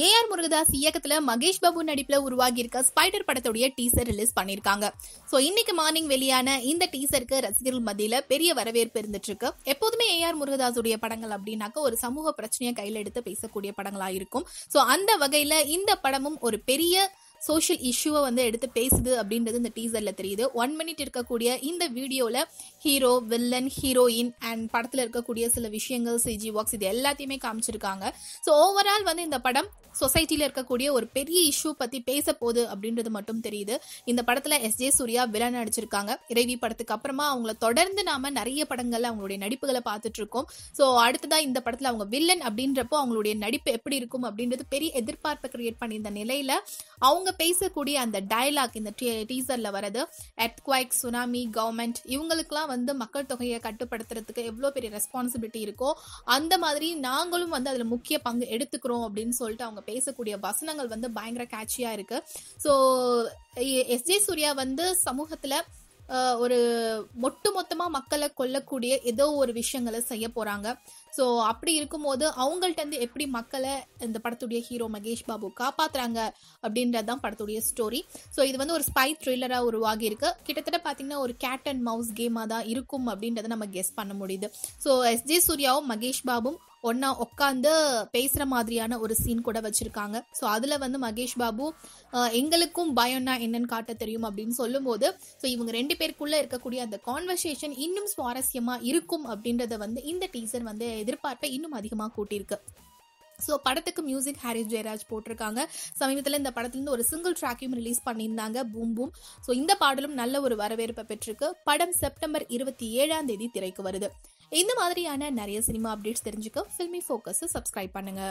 AR Murugadoss இயக்கத்துல மகேஷ் பாபு நடிப்புல உருவாகி இருக்க ஸ்பைடர் படத்துடைய டீசர் ரிலீஸ் பண்ணிருக்காங்க. சோ இன்னைக்கு மார்னிங் வெளியான இந்த டீசருக்கு ரசிகர்கள் மத்தியில பெரிய வரவேற்பு இருந்துட்டு இருக்கு. எப்போதுமே ஏஆர் முருகதாஸுடைய படங்கள் அப்படின்னாக்க ஒரு சமூக பிரச்சனையை கையில எடுத்து பேசக்கூடிய படங்களா இருக்கும். சோ அந்த வகையில இந்த படமும் ஒரு பெரிய சோஷியல் இஷ்யூவை எடுத்து பேசுது அப்படின்றது இந்த டீசர்ல தெரியுது. 1 மினிட் இருக்கக்கூடிய இந்த வீடியோல ஹீரோ, வில்லன், ஹீரோயின் அண்ட் படத்துல இருக்கக்கூடிய சில விஷயங்கள், சிஜி ஒர்க்ஸ் இது எல்லாத்தையுமே காமிச்சிருக்காங்க. ஸோ ஓவரால் இந்த படம் சொசைட்டில இருக்கக்கூடிய ஒரு பெரிய இஷ்யூ பத்தி பேச போகுது அப்படின்றது மட்டும் தெரியுது. இந்த படத்துல எஸ்ஜே சூர்யா வில்லன் நடிச்சிருக்காங்க. இறைவி படத்துக்கு அப்புறமா அவங்கள தொடர்ந்து நாம நிறைய படங்கள்ல அவங்களுடைய நடிப்புகளை பார்த்துட்டு இருக்கோம். ஸோ அடுத்ததா இந்த படத்துல அவங்க வில்லன் அப்படின்றப்போ அவங்களுடைய நடிப்பு எப்படி இருக்கும் அப்படின்றது பெரிய எதிர்பார்ப்பை கிரியேட் பண்ணியிருந்த நிலையில அவங்க பேசக்கூடிய அந்த டயலாக் இந்த டீசர்ல வரது, எர்த்குவைக், சுனாமி, கவர்மெண்ட் இவங்களுக்குலாம் மக்கள் தொகையை கட்டுப்படுத்துறதுக்கு எவ்வளவு பெரிய ரெஸ்பான்சிபிலிட்டி இருக்கோ அந்த மாதிரி நாங்களும் அதுல முக்கிய பங்கு எடுத்துக்கிறோம் அப்படின்னு சொல்லிட்டு அவங்க பேசக்கூடிய வசனங்கள் பயங்கர கேட்சியா இருக்கு. ஸோ எஸ்ஜே சூர்யா சமூகத்துல ஒரு மொத்தமா மக்களை கொல்லக்கூடிய ஏதோ ஒரு விஷயங்களை செய்ய போறாங்க. ஸோ அப்படி இருக்கும்போது அவங்கள்ட்ட எப்படி மக்களை இந்த படத்துடைய ஹீரோ மகேஷ் பாபு காப்பாத்துறாங்க அப்படின்றதுதான் படத்துடைய ஸ்டோரி. ஸோ இது ஒரு ஸ்பை த்ரில்லரா உருவாகி இருக்கு. கிட்டத்தட்ட பாத்தீங்கன்னா ஒரு கேட் அண்ட் மவுஸ் கேமா தான் இருக்கும் அப்படின்றத நம்ம கெஸ் பண்ண முடியுது. ஸோ எஸ்ஜே சூர்யாவும் மகேஷ் பாபும் ஒன்னா உட்காந்து பேசுற மாதிரியான ஒரு சீன் கூட வச்சிருக்காங்க. ஸோ அதுல மகேஷ் பாபு எங்களுக்கும் பயம்னா என்னன்னு காட்ட தெரியும் அப்படின்னு சொல்லும் போது ஸோ இவங்க 2 பேருக்குள்ள இருக்கக்கூடிய அந்த கான்வர்சேஷன் இன்னும் சுவாரஸ்யமா இருக்கும் அப்படின்றத இந்த டீசர் எதிர்பார்ப்பை இன்னும் அதிகமாக கூட்டியிருக்கு. ஸோ படத்துக்கு மியூசிக் ஹாரிஸ் ஜெயராஜ் போட்டிருக்காங்க. சமீபத்தில் இந்த படத்துலேருந்து ஒரு சிங்கிள் ட்ராக்கையும் ரிலீஸ் பண்ணியிருந்தாங்க, பூம் பூம். ஸோ இந்த பாடலும் நல்ல ஒரு வரவேற்பை பெற்றிருக்கு. படம் செப்டம்பர் 27 திரைக்கு வருது. இந்த மாதிரியான நிறைய சினிமா அப்டேட்ஸ் தெரிஞ்சுக்க ஃபில்மி ஃபோக்கஸ் சப்ஸ்கிரைப் பண்ணுங்க.